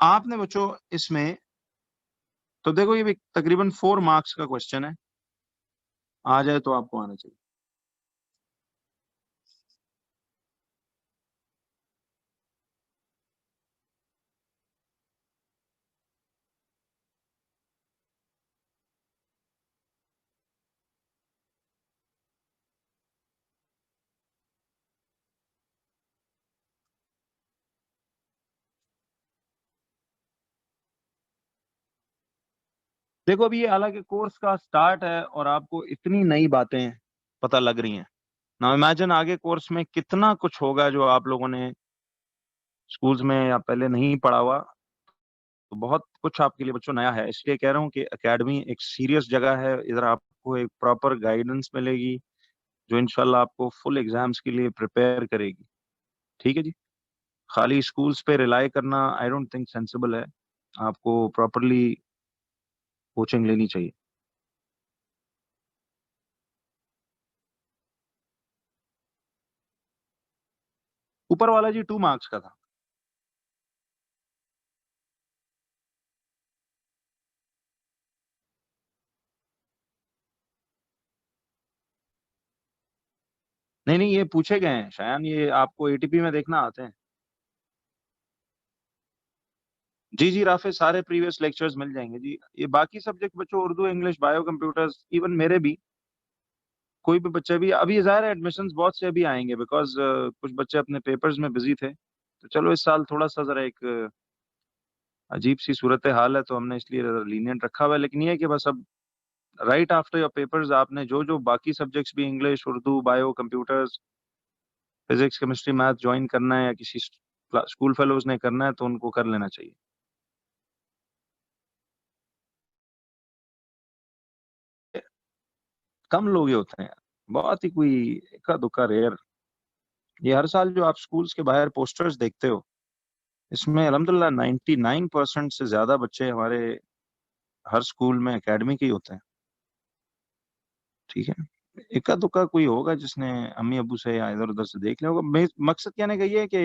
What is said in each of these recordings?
आपने बच्चों इसमें, तो देखो ये भी तकरीबन 4 मार्क्स का क्वेश्चन है, आ जाए तो आपको आना चाहिए। देखो अभी ये हालांकि कोर्स का स्टार्ट है और आपको इतनी नई बातें पता लग रही हैं। नाउ इमेजिन आगे कोर्स में कितना कुछ होगा जो आप लोगों ने स्कूल्स में या पहले नहीं पढ़ा हुआ। तो बहुत कुछ आपके लिए बच्चों नया है, इसलिए कह रहा हूँ कि एकेडमी एक सीरियस जगह है। इधर आपको एक प्रॉपर गाइडेंस मिलेगी जो इंशाल्लाह आपको फुल एग्जाम्स के लिए प्रिपेयर करेगी। ठीक है जी। खाली स्कूल्स पे रिलाई करना आई डोंट थिंक सेंसिबल है। आपको प्रॉपरली कोचिंग लेनी चाहिए। ऊपर वाला जी 2 मार्क्स का था। नहीं नहीं, ये पूछे गए हैं शायद, ये आपको एटीपी में देखना आते हैं। जी जी राफे, सारे प्रीवियस लेक्चर्स मिल जाएंगे जी। ये बाकी सब्जेक्ट बच्चों, Urdu, English, bio, computers, even मेरे भी, कोई भी बच्चे भी अभी, ज़ाहिर है एडमिशन्स बहुत से अभी आएंगे बिकॉज कुछ बच्चे अपने पेपर्स में बिजी थे। तो चलो इस साल थोड़ा सा जरा एक अजीब सी सूरत हाल है, तो हमने इसलिए लीनियंट रखा हुआ है। लेकिन ये है कि बस अब राइट आफ्टर योर पेपर्स आपने जो जो बाकी सब्जेक्ट्स भी, English, Urdu, bio, computers, physics, chemistry, math join करना है या किसी स्कूल फेलोज ने करना है तो उनको कर लेना चाहिए। कम लोग ही होते हैं, बहुत ही कोई इक्का दुक्का रेयर। ये हर साल जो आप स्कूल्स के बाहर पोस्टर्स देखते हो, इसमें अल्हम्दुलिल्लाह 99% से ज्यादा बच्चे हमारे हर स्कूल में एकेडमी के ही होते हैं। ठीक है। इक्का दुक्का कोई होगा जिसने अम्मी अबू से या इधर उधर से देख लिया होगा। मकसद कहने का ये है कि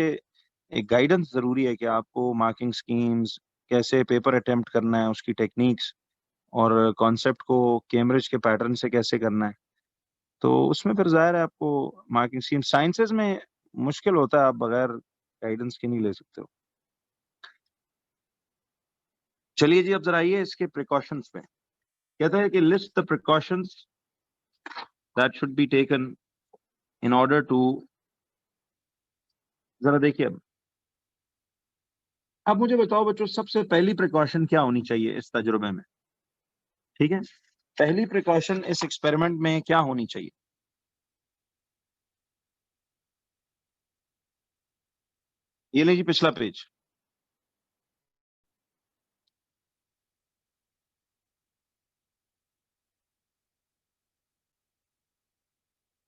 एक गाइडेंस जरूरी है कि आपको मार्किंग स्कीम्स, कैसे पेपर अटेम्प्ट करना है, उसकी टेक्निक्स, और कॉन्सेप्ट को कैम्ब्रिज के पैटर्न से कैसे करना है। तो उसमें फिर जाहिर है आपको मार्किंग स्कीम, साइंसेज में मुश्किल होता है, आप बगैर गाइडेंस के नहीं ले सकते हो। चलिए जी, अब जरा आइए इसके प्रिकॉशंस पे। कहता है कि list the precautions that should be taken in order to, जरा देखिए अब मुझे बताओ बच्चों, सबसे पहली प्रिकॉशन क्या होनी चाहिए इस तजुर्बे में। ठीक है, पहली प्रिकॉशन इस एक्सपेरिमेंट में क्या होनी चाहिए। ये लीजिए पिछला पेज।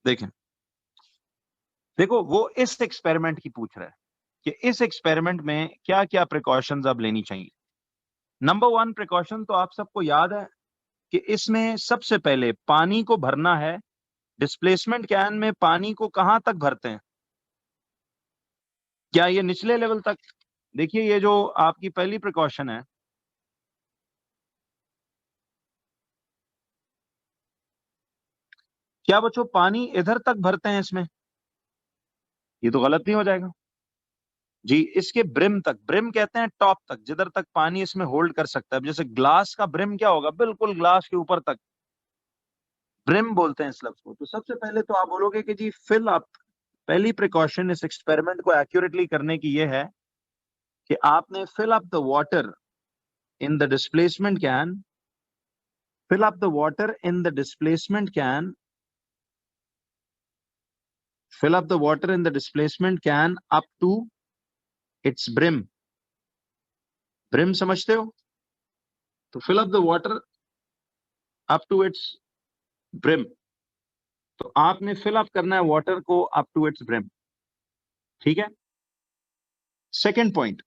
देखें, देखो वो इस एक्सपेरिमेंट की पूछ रहा है कि इस एक्सपेरिमेंट में क्या क्या प्रिकॉशंस अब लेनी चाहिए। नंबर 1 प्रिकॉशन तो आप सबको याद है कि इसमें सबसे पहले पानी को भरना है। डिस्प्लेसमेंट कैन में पानी को कहां तक भरते हैं? क्या ये निचले लेवल तक? देखिए ये जो आपकी पहली प्रिकॉशन है, क्या बच्चों पानी इधर तक भरते हैं इसमें? ये तो गलत नहीं हो जाएगा जी। इसके ब्रिम तक, ब्रिम कहते हैं टॉप तक, जिधर तक पानी इसमें होल्ड कर सकता है। जैसे ग्लास का ब्रिम क्या होगा, बिल्कुल ग्लास के ऊपर तक ब्रिम बोलते हैं इस लफ्ज को। तो सबसे पहले तो आप बोलोगे कि जी फिल अप। पहली प्रिकॉशन इस एक्सपेरिमेंट को एक्यूरेटली करने की यह है कि आपने fill up the water in the displacement can, fill up the water in the displacement can, fill up the water in the displacement can up to its brim. Brim समझते हो? तो fill up the water up to its brim. तो आपने fill up करना है water को up to its brim. ठीक है। सेकेंड पॉइंट,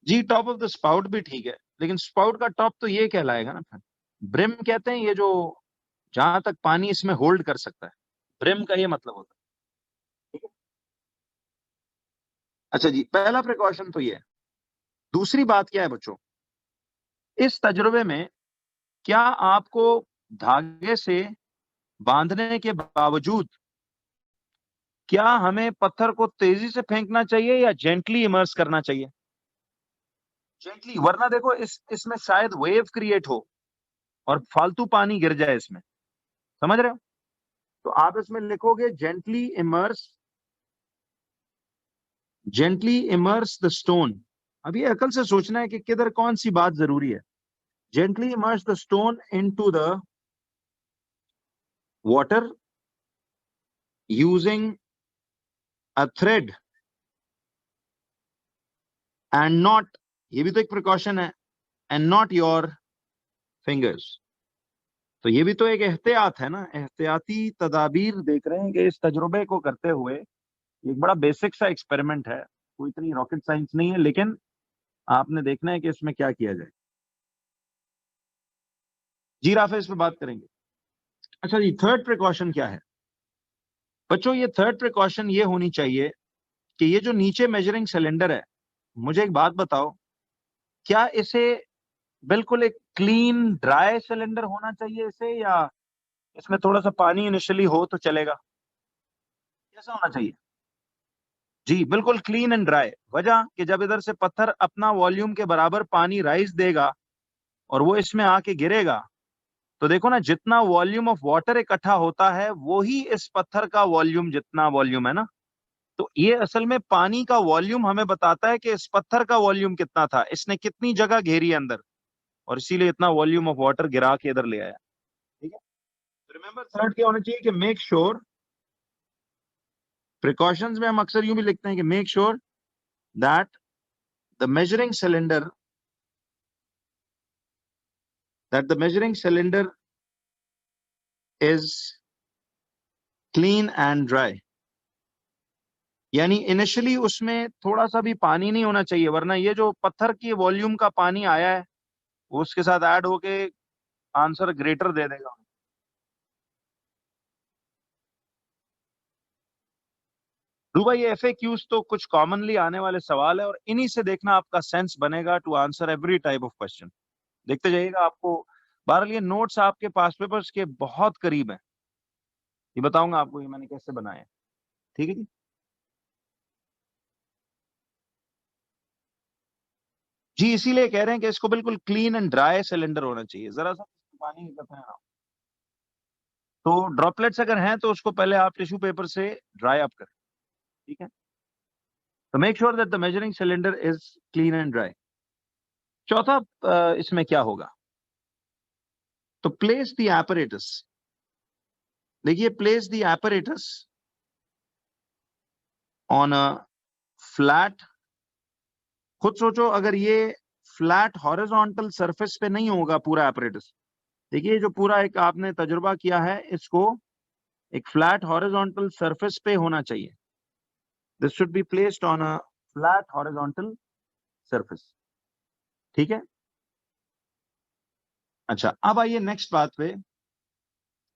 जी टॉप ऑफ द स्पाउट भी ठीक है, लेकिन स्पाउट का टॉप तो ये कहलाएगा ना फिर। ब्रिम कहते हैं ये जो जहां तक पानी इसमें होल्ड कर सकता है, ब्रिम का ये मतलब होता है। ठीक है, अच्छा जी, पहला प्रिकॉशन तो ये है। दूसरी बात क्या है बच्चों, इस तजुर्बे में क्या आपको धागे से बांधने के बावजूद क्या हमें पत्थर को तेजी से फेंकना चाहिए या जेंटली इमर्स करना चाहिए? जेंटली, वरना देखो इसमें शायद वेव क्रिएट हो और फालतू पानी गिर जाए इसमें, समझ रहे हो? तो आप इसमें लिखोगे जेंटली इमर्स द स्टोन। अब ये अकल से सोचना है कि किधर कौन सी बात जरूरी है। Gently immerse the stone into the water using a thread and not, ये भी तो एक प्रिकॉशन है, एंड नॉट योर फिंगर्स। तो ये भी तो एक एहतियात है ना, एहतियाती तदाबीर देख रहे हैं कि इस तजुर्बे को करते हुए एक बड़ा बेसिक सा एक्सपेरिमेंट है, कोई इतनी रॉकेट साइंस नहीं है, लेकिन आपने देखना है कि इसमें क्या किया जाए। जी राफे इस पे बात करेंगे। अच्छा जी, थर्ड प्रिकॉशन क्या है बच्चों? ये थर्ड प्रिकॉशन ये होनी चाहिए कि ये जो नीचे मेजरिंग सिलेंडर है, मुझे एक बात बताओ, क्या इसे बिल्कुल एक क्लीन ड्राई सिलेंडर होना चाहिए इसे, या इसमें थोड़ा सा पानी इनिशियली हो तो चलेगा? कैसा होना चाहिए? जी बिल्कुल क्लीन एंड ड्राई। वजह कि जब इधर से पत्थर अपना वॉल्यूम के बराबर पानी राइज देगा और वो इसमें आके गिरेगा, तो देखो ना, जितना वॉल्यूम ऑफ वाटर इकट्ठा होता है वो ही इस पत्थर का वॉल्यूम, जितना वॉल्यूम है ना, तो ये असल में पानी का वॉल्यूम हमें बताता है कि इस पत्थर का वॉल्यूम कितना था, इसने कितनी जगह घेरी अंदर, और इसीलिए इतना वॉल्यूम ऑफ वाटर गिरा के इधर ले आया। ठीक है, रिमेंबर थर्ड क्या होना चाहिए कि मेक श्योर, प्रिकॉशंस में हम अक्सर यूं भी लिखते हैं कि make sure that the measuring cylinder is clean and dry. यानी इनिशियली उसमें थोड़ा सा भी पानी नहीं होना चाहिए, वरना ये जो पत्थर की वॉल्यूम का पानी आया है वो उसके साथ ऐड होके आंसर ग्रेटर दे देगा। रूबा, ये एफएक्यूज तो कुछ कॉमनली आने वाले सवाल है और इन्हीं से देखना आपका सेंस बनेगा to answer every type of question. देखते जाइएगा, आपको बहरहाल ये नोट्स आपके पास पेपर्स के बहुत करीब है, ये बताऊंगा आपको ये मैंने कैसे बनाए हैं। ठीक है जी। जी इसीलिए कह रहे हैं कि इसको बिल्कुल क्लीन एंड ड्राई सिलेंडर होना चाहिए, जरा सा पानी इकट्ठा है ना, तो ड्रॉपलेट्स अगर हैं तो उसको पहले आप टिश्यू पेपर से ड्राई अप करें। ठीक है, तो make sure that the measuring cylinder is clean and dry. चौथा इसमें क्या होगा, तो प्लेस द एपरेटस। देखिए, place the apparatus on a flat. खुद सोचो, अगर ये फ्लैट हॉरिजॉन्टल सरफेस पे नहीं होगा पूरा एपरेटस, देखिए जो पूरा एक आपने तजुर्बा किया है, इसको एक फ्लैट हॉरिजॉन्टल सरफेस पे होना चाहिए। This should be placed on a flat horizontal surface. ठीक है, अच्छा अब आइए नेक्स्ट बात पे।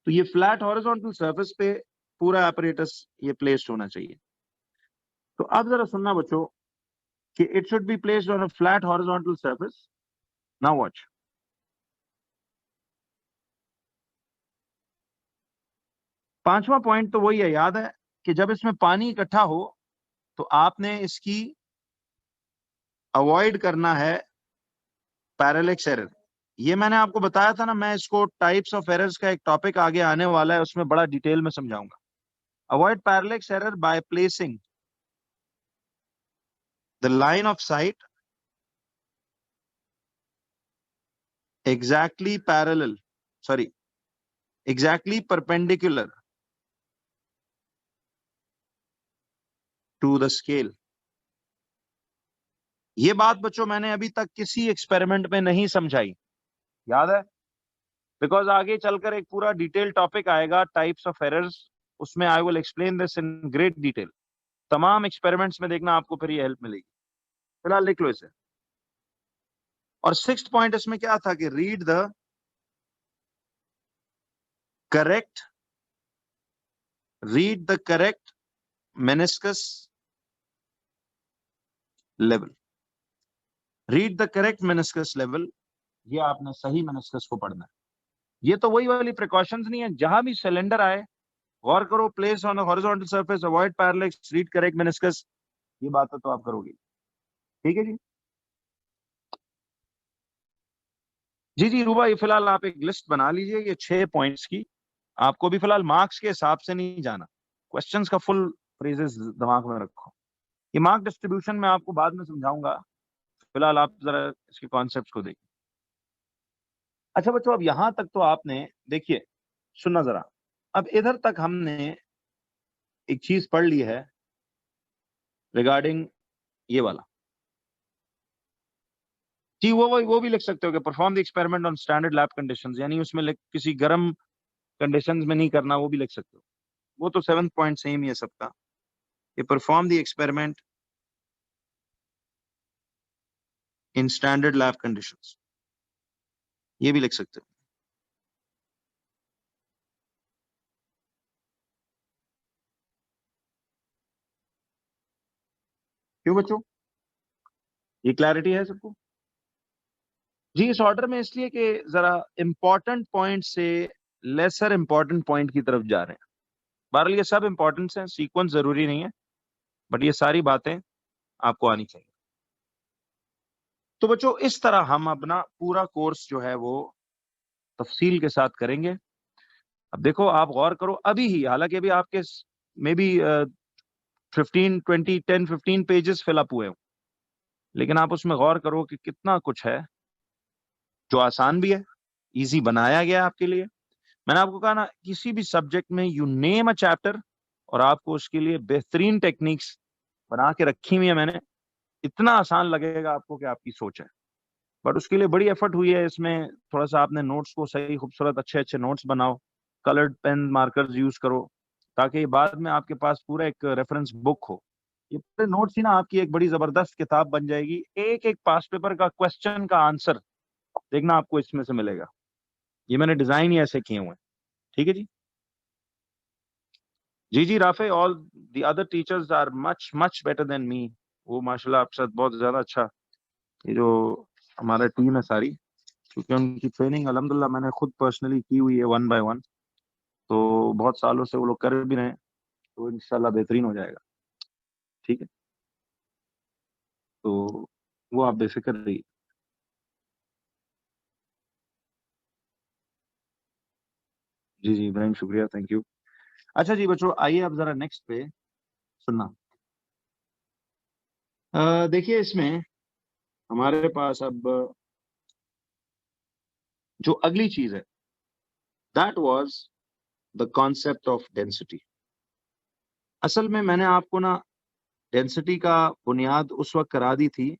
तो ये फ्लैट हॉरिजॉन्टल सरफेस पे पूरा एपरेटस ये प्लेस्ड होना चाहिए। तो अब जरा सुनना बच्चों कि it should be placed on a flat horizontal surface. Now watch, पांचवा पॉइंट तो वही है, याद है कि जब इसमें पानी इकट्ठा हो तो आपने इसकी अवॉइड करना है पैरेलेक्स एरर। ये मैंने आपको बताया था ना, मैं इसको टाइप्स ऑफ एरर्स का एक टॉपिक आगे आने वाला है, उसमें बड़ा डिटेल में समझाऊंगा। Avoid parallax error by placing the line of site exactly parallel, sorry, exactly perpendicular to the scale। ये बात बच्चों मैंने अभी तक किसी एक्सपेरिमेंट में नहीं समझाई, याद है? बिकॉज आगे चलकर एक पूरा डिटेल टॉपिक आएगा टाइप्स ऑफ एरर्स, उसमें I will explain this in great detail. तमाम एक्सपेरिमेंट्स में देखना आपको फिर ये हेल्प मिलेगी। फिलहाल लिख लो इसे। और सिक्स्थ पॉइंट इसमें क्या था कि read the correct, read the correct meniscus level. Read the correct meniscus level, ये आपने सही मेनिस्कस को पढ़ना है। ये तो वही वाली प्रिकॉशंस नहीं है, जहां भी सिलेंडर आए गौर करो, place on horizontal surface, avoid parallax, read correct meniscus, ये बातें तो आप करोगे। ठीक है जी। जी जी रूबा, ये फिलहाल आप एक लिस्ट बना लीजिए ये 6 पॉइंट्स की। आपको भी फिलहाल मार्क्स के हिसाब से नहीं जाना, क्वेश्चंस का फुल फ्रेजेस दिमाग में रखो। ये मार्क डिस्ट्रीब्यूशन में आपको बाद में समझाऊंगा, फिलहाल आप जरा इसके कॉन्सेप्ट्स को देखिए। अच्छा बच्चों, अब यहां तक तो आपने देखिए, सुनना जरा, अब इधर तक हमने एक चीज पढ़ ली है रिगार्डिंग ये वाला। जी वो भी लिख सकते हो कि perform the experiment on standard lab conditions, यानी उसमें किसी गर्म कंडीशंस में नहीं करना, वो भी लिख सकते हो। वो तो 7th पॉइंट सेम ही है सबका, ये perform the experiment in standard lab conditions, ये भी लिख सकते हो। क्यों बच्चों, ये क्लैरिटी है सबको? जी इस ऑर्डर में इसलिए कि जरा इंपॉर्टेंट पॉइंट से लेसर इंपॉर्टेंट पॉइंट की तरफ जा रहे हैं। बहरहाल ये सब इंपॉर्टेंट हैं, सीक्वेंस जरूरी नहीं है, बट ये सारी बातें आपको आनी चाहिए। तो बच्चों इस तरह हम अपना पूरा कोर्स जो है वो तफसील के साथ करेंगे। अब देखो आप गौर करो, अभी ही, हालांकि अभी आपके मे बी 15 पेजेस फिलअप हुए हो, लेकिन आप उसमें गौर करो कि कितना कुछ है जो आसान भी है, इजी बनाया गया आपके लिए। मैंने आपको कहा ना, किसी भी सब्जेक्ट में यू नेम अ चैप्टर और आपको उसके लिए बेहतरीन टेक्निक्स बना के रखी हुई है मैंने। इतना आसान लगेगा आपको कि आपकी सोच है, बट उसके लिए बड़ी एफर्ट हुई है इसमें। थोड़ा सा आपने नोट्स को सही खूबसूरत अच्छे अच्छे नोट्स बनाओ, कलर्ड पेन मार्कर्स यूज करो, ताकि बाद में आपके पास पूरा एक रेफरेंस बुक हो। ये पूरे नोट्स ही ना आपकी एक बड़ी जबरदस्त किताब बन जाएगी। एक एक पास पेपर का क्वेश्चन का आंसर देखना आपको इसमें से मिलेगा। ये मैंने डिजाइन ही ऐसे किए हुए हैं। ठीक है जी। जी जी राफे, all the other teachers are much much better than me. वो माशाल्लाह आपके साथ बहुत ज्यादा अच्छा, ये जो हमारा टीम है सारी, क्योंकि उनकी ट्रेनिंग अल्हम्दुलिल्लाह मैंने खुद पर्सनली की हुई है 1 by 1, तो बहुत सालों से वो लोग कर भी रहे हैं, तो इंशाल्लाह बेहतरीन हो जाएगा। ठीक है, तो वो आप बेफिक्र रहिए। जी जी इब्राहिम, शुक्रिया, थैंक यू। अच्छा जी बच्चों, आइए अब जरा नेक्स्ट पे सुनना। देखिए इसमें हमारे पास अब जो अगली चीज है, that was the concept of density. असल में मैंने आपको ना डेंसिटी का बुनियाद उस वक्त करा दी थी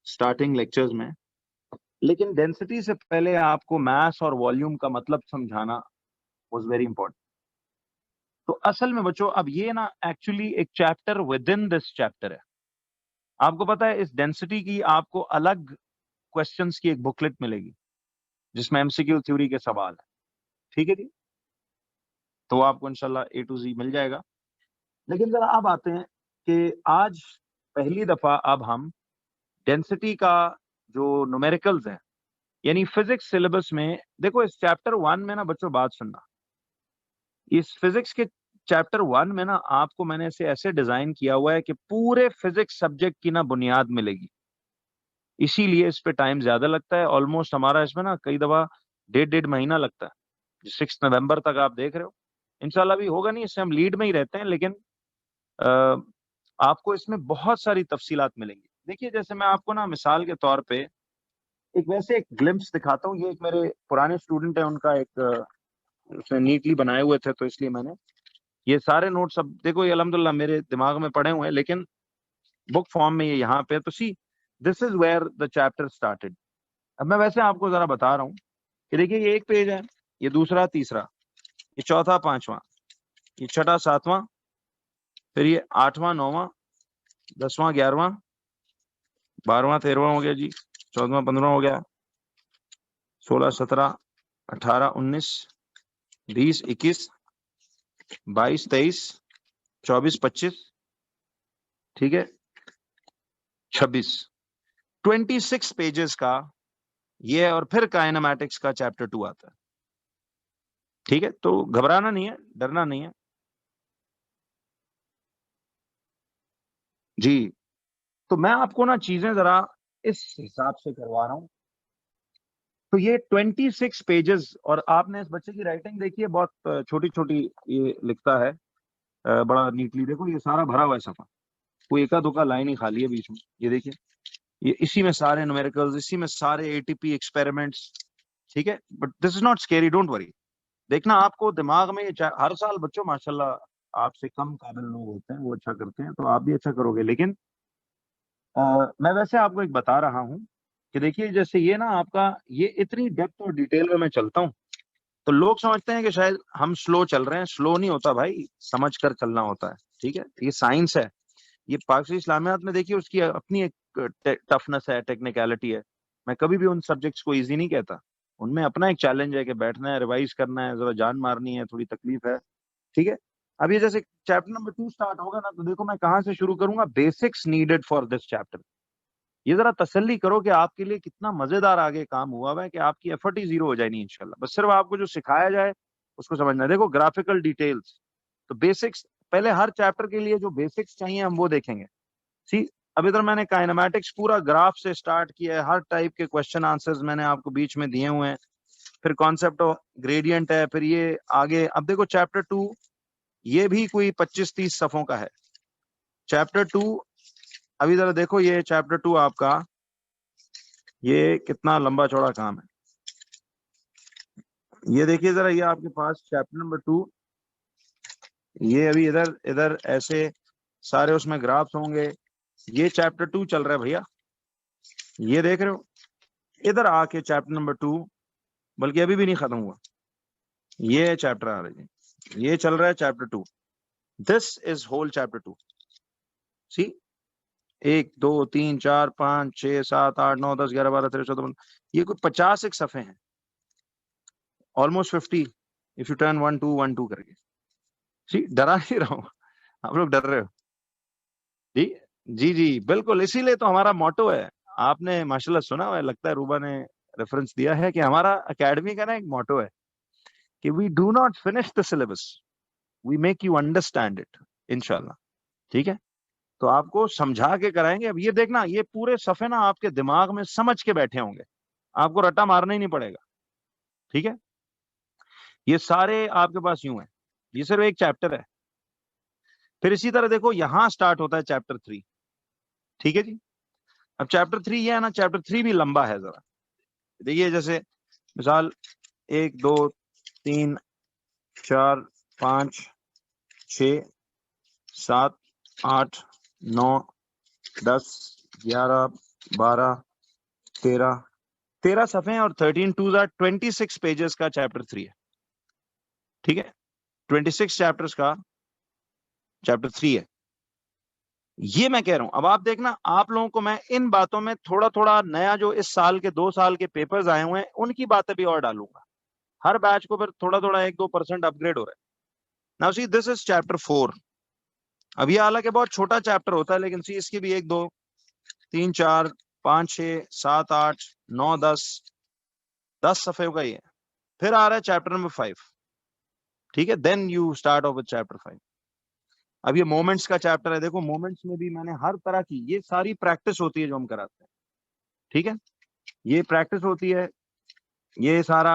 स्टार्टिंग लेक्चर्स में, लेकिन डेंसिटी से पहले आपको मास और वॉल्यूम का मतलब समझाना वाज वेरी इंपॉर्टेंट। तो असल में बच्चों, अब ये ना एक्चुअली एक chapter with in this chapter है। आपको पता है इस डेंसिटी की आपको अलग क्वेश्चंस की एक बुकलेट मिलेगी जिसमें एमसीक्यू थ्योरी के सवाल है। ठीक है जी, तो आपको इंशाल्लाह A to Z मिल जाएगा। लेकिन जरा अब आते हैं कि आज पहली दफा अब हम डेंसिटी का जो न्यूमेरिकल्स हैं, यानी फिजिक्स सिलेबस में, देखो इस चैप्टर 1 में ना बच्चों बात सुनना, इस फिजिक्स के चैप्टर 1 में ना आपको मैंने इसे ऐसे डिजाइन किया हुआ है कि पूरे फिजिक्स सब्जेक्ट की ना बुनियाद मिलेगी। इसीलिए इस पे टाइम ज्यादा लगता है, ऑलमोस्ट हमारा इसमें ना कई दफा 1.5 महीना लगता है। 6 नवंबर तक आप देख रहे हो, इंशाल्लाह भी होगा नहीं, इससे हम लीड में ही रहते हैं, लेकिन अ, आपको इसमें बहुत सारी तफसीलात मिलेंगी। देखिए जैसे मैं आपको ना मिसाल के तौर पे एक वैसे एक ग्लिम्प्स दिखाता हूँ। ये एक मेरे पुराने स्टूडेंट है, उनका एक उसने नीटली बनाए हुए थे, तो इसलिए मैंने ये सारे नोट्स, अब देखो ये अल्हम्दुलिल्लाह मेरे दिमाग में पड़े हुए हैं, लेकिन बुक फॉर्म में ये यहाँ पे, तो see this is where the chapter started. अब मैं वैसे आपको जरा बता रहा हूँ कि देखिए ये एक पेज है, ये दूसरा तीसरा, ये चौथा पांचवा, ये छठा सातवां, फिर ये आठवां नौवां, 10वां 11वां, 12वां 13वां हो गया जी, 14वां 15वां हो गया, 16 17 18 19, 20, 21, 22, 23, 24, 25, ठीक है, 26, 26 पेजेस का ये, और फिर काइनेमैटिक्स का चैप्टर 2 आता है। ठीक है, तो घबराना नहीं है, डरना नहीं है जी। तो मैं आपको ना चीजें जरा इस हिसाब से करवा रहा हूं। तो ये 26 पेजेस, और आपने इस बच्चे की राइटिंग देखी है, बहुत छोटी छोटी ये लिखता है, बड़ा नीटली। देखो ये सारा भरा हुआ है सफा, कोई एका दुका लाइन ही खाली है बीच में। ये देखिए, ये इसी में सारे न्यूमेरिकल्स, इसी में सारे एटीपी एक्सपेरिमेंट्स। ठीक है, but this is not scary, don't worry. देखना आपको दिमाग में ये हर साल बच्चों माशाल्लाह आपसे कम काबिल लोग होते हैं, वो अच्छा करते हैं, तो आप भी अच्छा करोगे। लेकिन मैं वैसे आपको एक बता रहा हूँ कि देखिए, जैसे ये ना आपका, ये इतनी डेप्थ और डिटेल में मैं चलता हूँ, तो लोग समझते हैं कि शायद हम स्लो चल रहे हैं। स्लो नहीं होता भाई, समझ कर चलना होता है। ठीक है, ये साइंस है। ये पाकवी इस्लामियात में देखिए उसकी अपनी एक टफनेस है, टेक्निकलिटी है। मैं कभी भी उन सब्जेक्ट्स को इजी नहीं कहता, उनमें अपना एक चैलेंज है कि बैठना है, रिवाइज करना है, जरा जान मारनी है, थोड़ी तकलीफ है। ठीक है, अब ये जैसे चैप्टर नंबर 2 स्टार्ट होगा ना, तो देखो मैं कहां से शुरू करूंगा। Basics needed for this chapter. ये जरा तसल्ली करो कि आपके लिए कितना मजेदार आगे काम हुआ है, कि आपकी एफर्ट ही जीरो हो जाए नहीं इंशाल्लाह। बस सिर्फ आपको जो सिखाया जाए उसको समझना है। देखो ग्राफिकल डिटेल्स, तो बेसिक्स पहले, हर चैप्टर के लिए जो बेसिक्स चाहिए हम वो देखेंगे। सी, अब इधर मैंने काइनेमैटिक्स पूरा ग्राफ से स्टार्ट किया है, हर टाइप के क्वेश्चन आंसर्स मैंने आपको बीच में दिए हुए हैं। फिर कॉन्सेप्ट ऑफ ग्रेडियंट है, फिर ये आगे। अब देखो चैप्टर 2, ये भी कोई 25-30 सफों का है चैप्टर 2। अभी जरा देखो ये चैप्टर 2 आपका, ये कितना लंबा चौड़ा काम है। ये देखिए जरा, ये आपके पास चैप्टर नंबर 2, ये अभी इधर इधर ऐसे सारे उसमें ग्राफ्स होंगे। ये चैप्टर 2 चल रहा है भैया, ये देख रहे हो। इधर आके चैप्टर नंबर 2, बल्कि अभी भी नहीं खत्म हुआ, ये चैप्टर आ रहा है, ये चल रहा है chapter 2। This is whole chapter 2। See, 1, 2, 3, 4, 5, 6, 7, 8, 9, 10, 11, 12, 13, 14, ये कोई 50 एक सफे हैं, ऑलमोस्ट 50 इफ यू टर्न 1 2 1 2 करके। सी, डरा नहीं रहा हूं, आप लोग डर रहे हो। जी जी जी, बिल्कुल, इसीलिए तो हमारा मोटो है। आपने माशाल्लाह सुना हुआ है, लगता है रूबा ने रेफरेंस दिया है, कि हमारा एकेडमी का ना एक मोटो है कि we do not finish the syllabus, we make you understand it, इंशाल्लाह। ठीक है, तो आपको समझा के कराएंगे। अब ये देखना, ये पूरे सफे ना आपके दिमाग में समझ के बैठे होंगे, आपको रट्टा मारना ही नहीं पड़ेगा। ठीक है, ये सारे आपके पास यूं है, ये सिर्फ एक चैप्टर है। फिर इसी तरह देखो यहां स्टार्ट होता है चैप्टर 3। ठीक है जी, अब चैप्टर 3 ये है ना, चैप्टर 3 भी लंबा है जरा। देखिए जैसे मिसाल 1 2 3 4 5 6 7 8 9 10 11 12 13 13 सफे हैं, और 13 2 26 पेजेस का चैप्टर 3 है। ठीक है, 26 चैप्टर्स का चैप्टर 3 है, ये मैं कह रहा हूं। अब आप देखना, आप लोगों को मैं इन बातों में थोड़ा थोड़ा नया, जो इस साल के 2 साल के पेपर्स आए हुए हैं, उनकी बातें भी और डालूंगा। हर बैच को फिर थोड़ा थोड़ा 1-2% अपग्रेड हो रहा है। Now see, this is chapter 4। अब ये हालांकि बहुत छोटा चैप्टर होता है, लेकिन सी इसकी भी 1 2 3 4 5 6 7 8 9 10 सफे का ही है। फिर आ रहा है चैप्टर नंबर 5। ठीक है, then you start off with chapter 5। अब ये मोमेंट्स का चैप्टर है। देखो मोमेंट्स में भी मैंने हर तरह की, ये सारी प्रैक्टिस होती है जो हम कराते हैं। ठीक है, ये प्रैक्टिस होती है, ये सारा,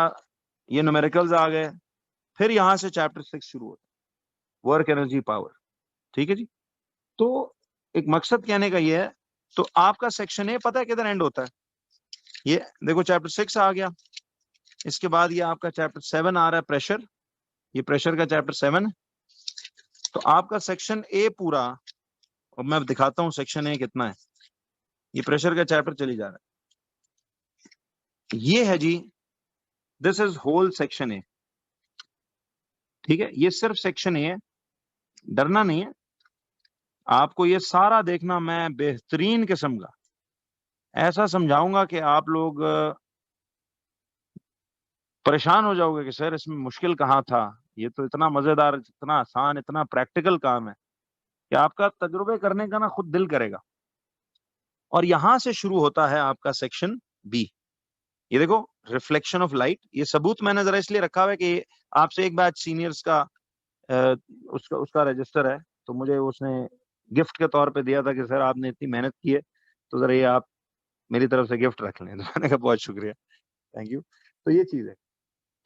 ये न्यूमेरिकल्स आ गए। फिर यहां से चैप्टर 6 शुरू होता है, वर्क एनर्जी पावर। ठीक है जी, तो एक मकसद कहने का ये है। तो आपका सेक्शन ए पता है किधर एंड होता है? ये देखो चैप्टर 6 आ गया, इसके बाद ये आपका चैप्टर 7 आ रहा है, प्रेशर। ये प्रेशर का चैप्टर 7 है। तो आपका सेक्शन ए पूरा, और मैं दिखाता हूं सेक्शन ए कितना है। ये प्रेशर का चैप्टर चली जा रहा है, ये है जी, this is whole section A. ठीक है, ये सिर्फ सेक्शन ए है, डरना नहीं है। आपको ये सारा देखना, मैं बेहतरीन किस्म का ऐसा समझाऊंगा कि आप लोग परेशान हो जाओगे कि सर इसमें मुश्किल कहाँ था, ये तो इतना मजेदार, इतना आसान, इतना प्रैक्टिकल काम है कि आपका तजुर्बे करने का ना खुद दिल करेगा। और यहां से शुरू होता है आपका सेक्शन बी। ये देखो, रिफ्लेक्शन ऑफ लाइट। ये सबूत मैंने जरा इसलिए रखा हुआ है कि आपसे एक बैच सीनियर्स का उसका उसका रजिस्टर है, तो मुझे उसने गिफ्ट के तौर पे दिया था कि सर आपने इतनी मेहनत की है, तो जरा ये आप मेरी तरफ से गिफ्ट रख लें। तो मैंने कहा बहुत शुक्रिया, थैंक यू। तो ये चीज है,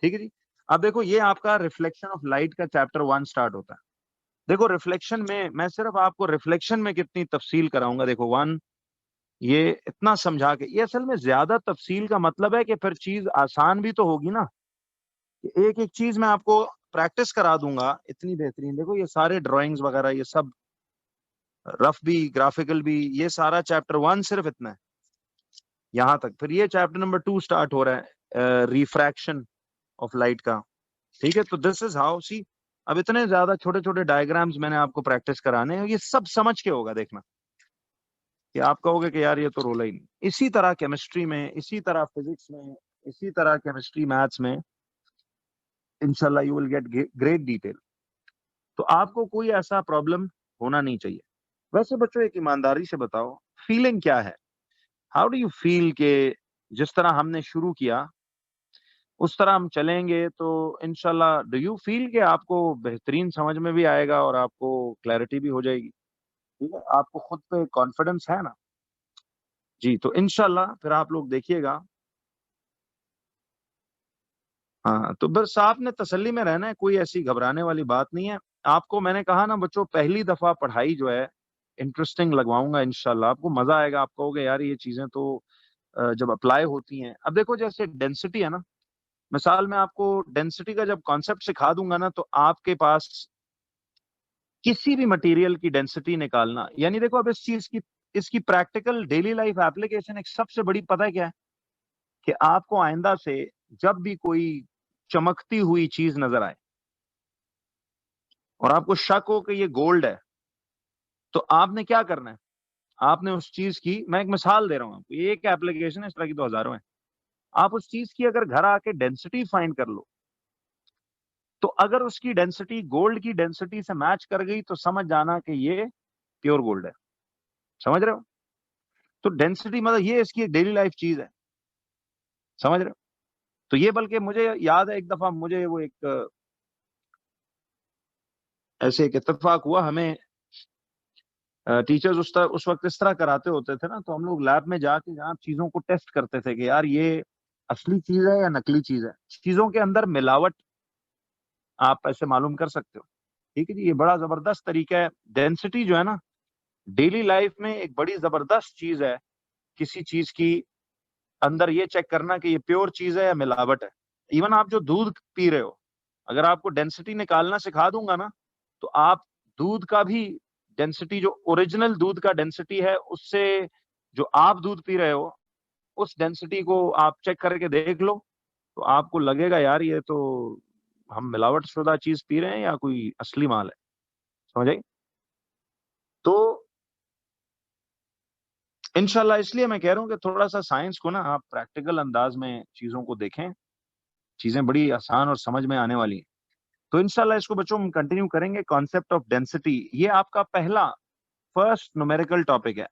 ठीक है जी। अब देखो, ये आपका रिफ्लेक्शन ऑफ लाइट का चैप्टर 1 स्टार्ट होता है। देखो, रिफ्लेक्शन में मैं सिर्फ आपको रिफ्लेक्शन में कितनी तफसील कराऊंगा। देखो 1, ये इतना समझा के, ये असल में ज्यादा तफसील का मतलब है कि फिर चीज आसान भी तो होगी ना, कि एक एक चीज मैं आपको प्रैक्टिस करा दूंगा इतनी बेहतरीन। देखो ये सारे ड्राइंग्स वगैरह, ये सब रफ भी, ग्राफिकल भी, ये सारा चैप्टर 1 सिर्फ इतना है यहां तक। फिर ये चैप्टर नंबर 2 स्टार्ट हो रहा है, रिफ्रैक्शन ऑफ लाइट का। ठीक है, तो दिस इज हाउ सी। अब इतने ज्यादा छोटे छोटे डायग्राम्स मैंने आपको प्रैक्टिस कराने हैं, ये सब समझ के होगा। देखना कि आप कहोगे कि यार ये तो रोला ही नहीं। इसी तरह केमिस्ट्री में, इसी तरह फिजिक्स में, इसी तरह केमिस्ट्री मैथ्स में इंशाल्लाह you will get great detail. तो आपको कोई ऐसा प्रॉब्लम होना नहीं चाहिए। वैसे बच्चों, एक ईमानदारी से बताओ, फीलिंग क्या है? हाउ डू यू फील के जिस तरह हमने शुरू किया उस तरह हम चलेंगे तो इंशाल्लाह, डू यू फील कि आपको बेहतरीन समझ में भी आएगा और आपको क्लैरिटी भी हो जाएगी? ठीक है, आपको खुद पे कॉन्फिडेंस है ना? जी, तो इंशाल्लाह फिर आप लोग देखिएगा। हाँ, तो बस आपने तसल्ली में रहना है, कोई ऐसी घबराने वाली बात नहीं है। आपको मैंने कहा ना बच्चों, पहली दफा पढ़ाई जो है इंटरेस्टिंग लगवाऊंगा इंशाल्लाह, आपको मजा आएगा। आप कहोगे यार ये चीजें तो जब अप्लाई होती हैं। अब देखो, जैसे डेंसिटी है ना, मिसाल में आपको डेंसिटी का जब कॉन्सेप्ट सिखा दूंगा ना, तो आपके पास किसी भी मटेरियल की डेंसिटी निकालना, यानी देखो अब इस चीज की, इसकी प्रैक्टिकल डेली लाइफ एप्लीकेशन एक सबसे बड़ी पता है क्या है? कि आपको आइंदा से जब भी कोई चमकती हुई चीज नजर आए और आपको शक हो कि ये गोल्ड है, तो आपने क्या करना है? आपने उस चीज की, मैं एक मिसाल दे रहा हूं आपको, ये एक एप्लीकेशन है, इस तरह की तो हजारों है। आप उस चीज की अगर घर आके डेंसिटी फाइंड कर लो, तो अगर उसकी डेंसिटी गोल्ड की डेंसिटी से मैच कर गई, तो समझ जाना कि ये प्योर गोल्ड है। समझ रहे हो? तो डेंसिटी मतलब ये इसकी एक डेली लाइफ चीज है। समझ रहे हो? तो ये, बल्कि मुझे याद है एक दफा मुझे वो एक ऐसे एक इत्तेफाक हुआ, हमें टीचर्स उस वक्त इस तरह कराते होते थे ना, तो हम लोग लैब में जाके जहाँ चीजों को टेस्ट करते थे कि यार ये असली चीज है या नकली चीज है। चीजों के अंदर मिलावट आप ऐसे मालूम कर सकते हो। ठीक है जी, ये बड़ा जबरदस्त तरीका है। डेंसिटी जो है ना, डेली लाइफ में एक बड़ी जबरदस्त चीज है। किसी चीज की अंदर ये चेक करना कि ये प्योर चीज है या मिलावट है। इवन आप जो दूध पी रहे हो, अगर आपको डेंसिटी निकालना सिखा दूंगा ना, तो आप दूध का भी डेंसिटी, जो ओरिजिनल दूध का डेंसिटी है, उससे जो आप दूध पी रहे हो उस डेंसिटी को आप चेक करके देख लो, तो आपको लगेगा यार ये तो हम मिलावट शुदा चीज पी रहे हैं या कोई असली माल है। समझ आई? तो इंशाल्लाह इसलिए मैं कह रहा हूँ कि थोड़ा सा साइंस को ना आप प्रैक्टिकल अंदाज में चीजों को देखें। चीजें बड़ी आसान और समझ में आने वाली हैं। तो इंशाल्लाह इसको बच्चों हम कंटिन्यू करेंगे। कॉन्सेप्ट ऑफ डेंसिटी, ये आपका पहला फर्स्ट न्यूमेरिकल टॉपिक है।